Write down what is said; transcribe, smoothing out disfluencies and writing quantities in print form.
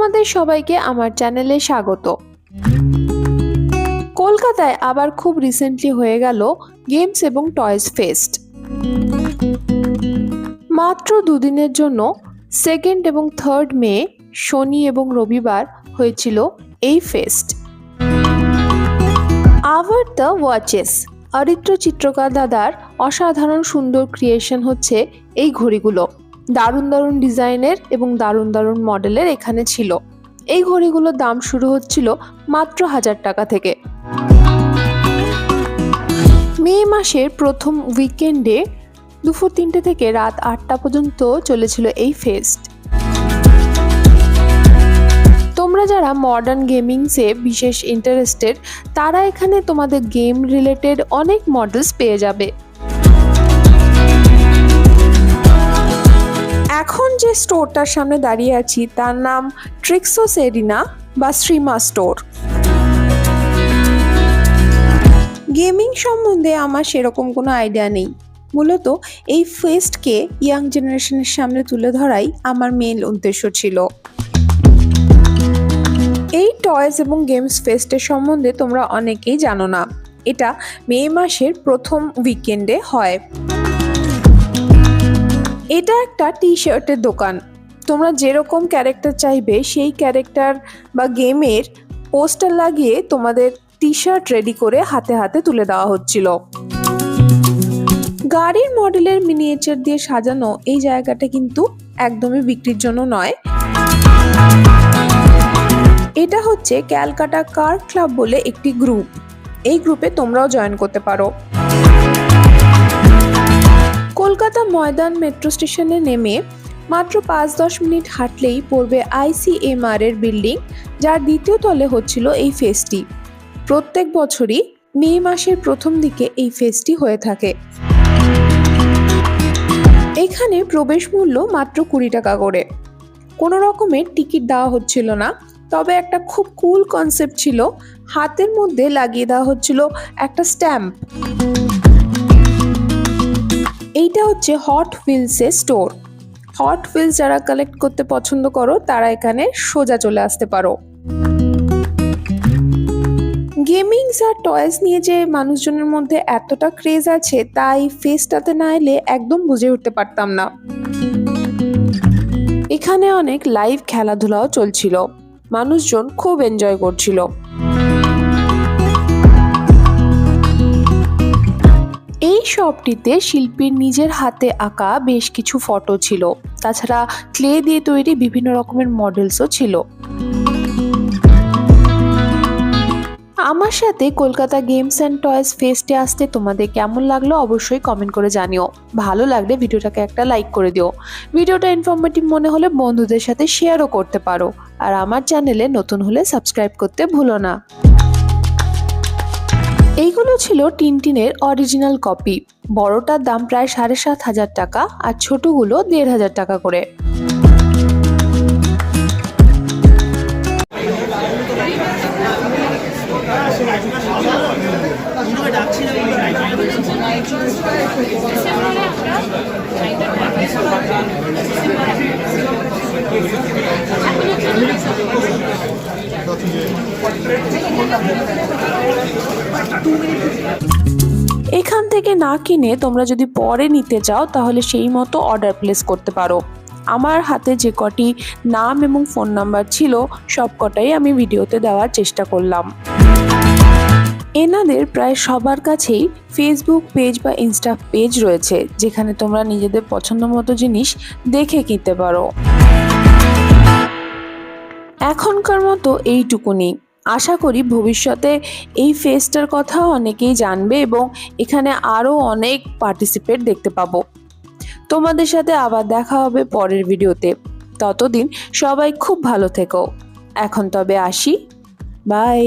তোমাদের সবাইকে আমার চ্যানেলে স্বাগত। কলকাতায় আবার খুব রিসেন্টলি হয়ে গেল গেমস এবং টয়েস ফেস্ট। মাত্র দুদিনের জন্য 2 এবং 3 মে শনি এবং রবিবার হয়েছিল এই ফেস্ট। আভার দ্য ওয়াচেস অরিত্র চিত্রকার দাদার অসাধারণ সুন্দর ক্রিয়েশন হচ্ছে এই ঘড়িগুলো। দারুণ দারুণ ডিজাইনের এবং দারুণ দারুণ মডেলের এখানে ছিল। এই ঘড়িগুলোর দাম শুরু হচ্ছিল মাত্র 1000 টাকা থেকে। মে মাসের প্রথম উইকেন্ডে দুপুর 3টে থেকে রাত 8টা পর্যন্ত চলেছিল এই ফেস্ট। তোমরা যারা মডার্ন গেমিংসে বিশেষ ইন্টারেস্টেড তারা এখানে তোমাদের গেম রিলেটেড অনেক মডেলস পেয়ে যাবে। এখন যে স্টোরটার সামনে দাঁড়িয়ে আছি তার নাম ট্রিক্সোস এরিনা বা শ্রীমা স্টোর। গেমিং সম্বন্ধে আমার সেরকম কোনো আইডিয়া নেই, মূলত এই ফেস্টকে ইয়াং জেনারেশনের সামনে তুলে ধরাই আমার মেইন উদ্দেশ্য ছিল। এই টয়েস এবং গেমস ফেস্টের সম্বন্ধে তোমরা অনেকেই জানো না। এটা মে মাসের প্রথম উইকেন্ডে হয়। এটা একটা টি শার্টের দোকান। তোমরা যেরকম ক্যারেক্টার চাইবে সেই ক্যারেক্টার বা গেমের পোস্টার লাগিয়ে তোমাদের টি শার্ট রেডি করে হাতে হাতে তুলে দেওয়া হচ্ছিল। গাড়ির মডেলের মিনিয়েচার দিয়ে সাজানো এই জায়গাটা কিন্তু একদমই বিক্রির জন্য নয়। এটা হচ্ছে ক্যালকাটা কার ক্লাব বলে একটি গ্রুপ। এই গ্রুপে তোমরাও জয়েন করতে পারো। কলকাতা ময়দান মেট্রো স্টেশনে নেমে মাত্র 5-10 মিনিট হাঁটলেই পড়বে ICMR এর বিল্ডিং, যার দ্বিতীয় তলে হচ্ছিল এই ফেস্টটি। প্রত্যেক বছরই মে মাসের প্রথম দিকে এই ফেস্টটি হয়ে থাকে। এখানে প্রবেশ মূল্য মাত্র 20 টাকা করে। কোনো রকমের টিকিট দেওয়া হচ্ছিল না, তবে একটা খুব কুল কনসেপ্ট ছিল। হাতের মধ্যে লাগিয়ে দেওয়া হচ্ছিল একটা স্ট্যাম্প। এইটা হচ্ছে হট হুইলসের স্টোর। হট হুইলস যারা কালেক্ট করতে পছন্দ করো তারা এখানে সোজা চলে আসতে পারো। গেমিংস আর টয়েস নিয়ে যে মানুষজনের মধ্যে এতটা ক্রেজ আছে তাই ফেস্টটাতে না এলে একদম বুঝে উঠতে পারতাম না। এখানে অনেক লাইভ খেলাধুলাও চলছিল, মানুষজন খুব এনজয় করছিল। এই শপটিতে শিল্পীর নিজের হাতে আঁকা বেশ কিছু ফটো ছিল, তাছাড়া ক্লে দিয়ে তৈরি বিভিন্ন রকমের মডেলসও ছিল। আমার সাথে কলকাতা গেমস অ্যান্ড টয়েস ফেস্টে আসতে তোমাদের কেমন লাগলো অবশ্যই কমেন্ট করে জানিও। ভালো লাগলে ভিডিওটাকে একটা লাইক করে দিও। ভিডিওটা ইনফরমেটিভ মনে হলে বন্ধুদের সাথে শেয়ারও করতে পারো। আর আমার চ্যানেলে নতুন হলে সাবস্ক্রাইব করতে ভুলো না। এইগুলো ছিল টিনটিনের অরিজিনাল কপি। বড়টার দাম প্রায় 7,500 টাকা আর ছোটগুলো 1,500 টাকা করে। এখান থেকে না কিনে তোমরা যদি পরে নিতে চাও তাহলে সেই মতো অর্ডার প্লেস করতে পারো। আমার হাতে যে কটি নাম এবং ফোন নাম্বার ছিল সব কটাই আমি ভিডিওতে দেওয়ার চেষ্টা করলাম। এনাদের প্রায় সবার কাছেই ফেসবুক পেজ বা ইনস্টা পেজ রয়েছে, যেখানে তোমরা নিজেদের পছন্দ মতো জিনিস দেখে কিনতে পারো। এখনকার মতো এইটুকুনি। আশা করি ভবিষ্যতে এই ফেস্টের কথাও অনেকেই জানবে এবং এখানে আরও অনেক পার্টিসিপেট দেখতে পাবো। তোমাদের সাথে আবার দেখা হবে পরের ভিডিওতে। ততদিন সবাই খুব ভালো থেকো। এখন তবে আসি, বাই।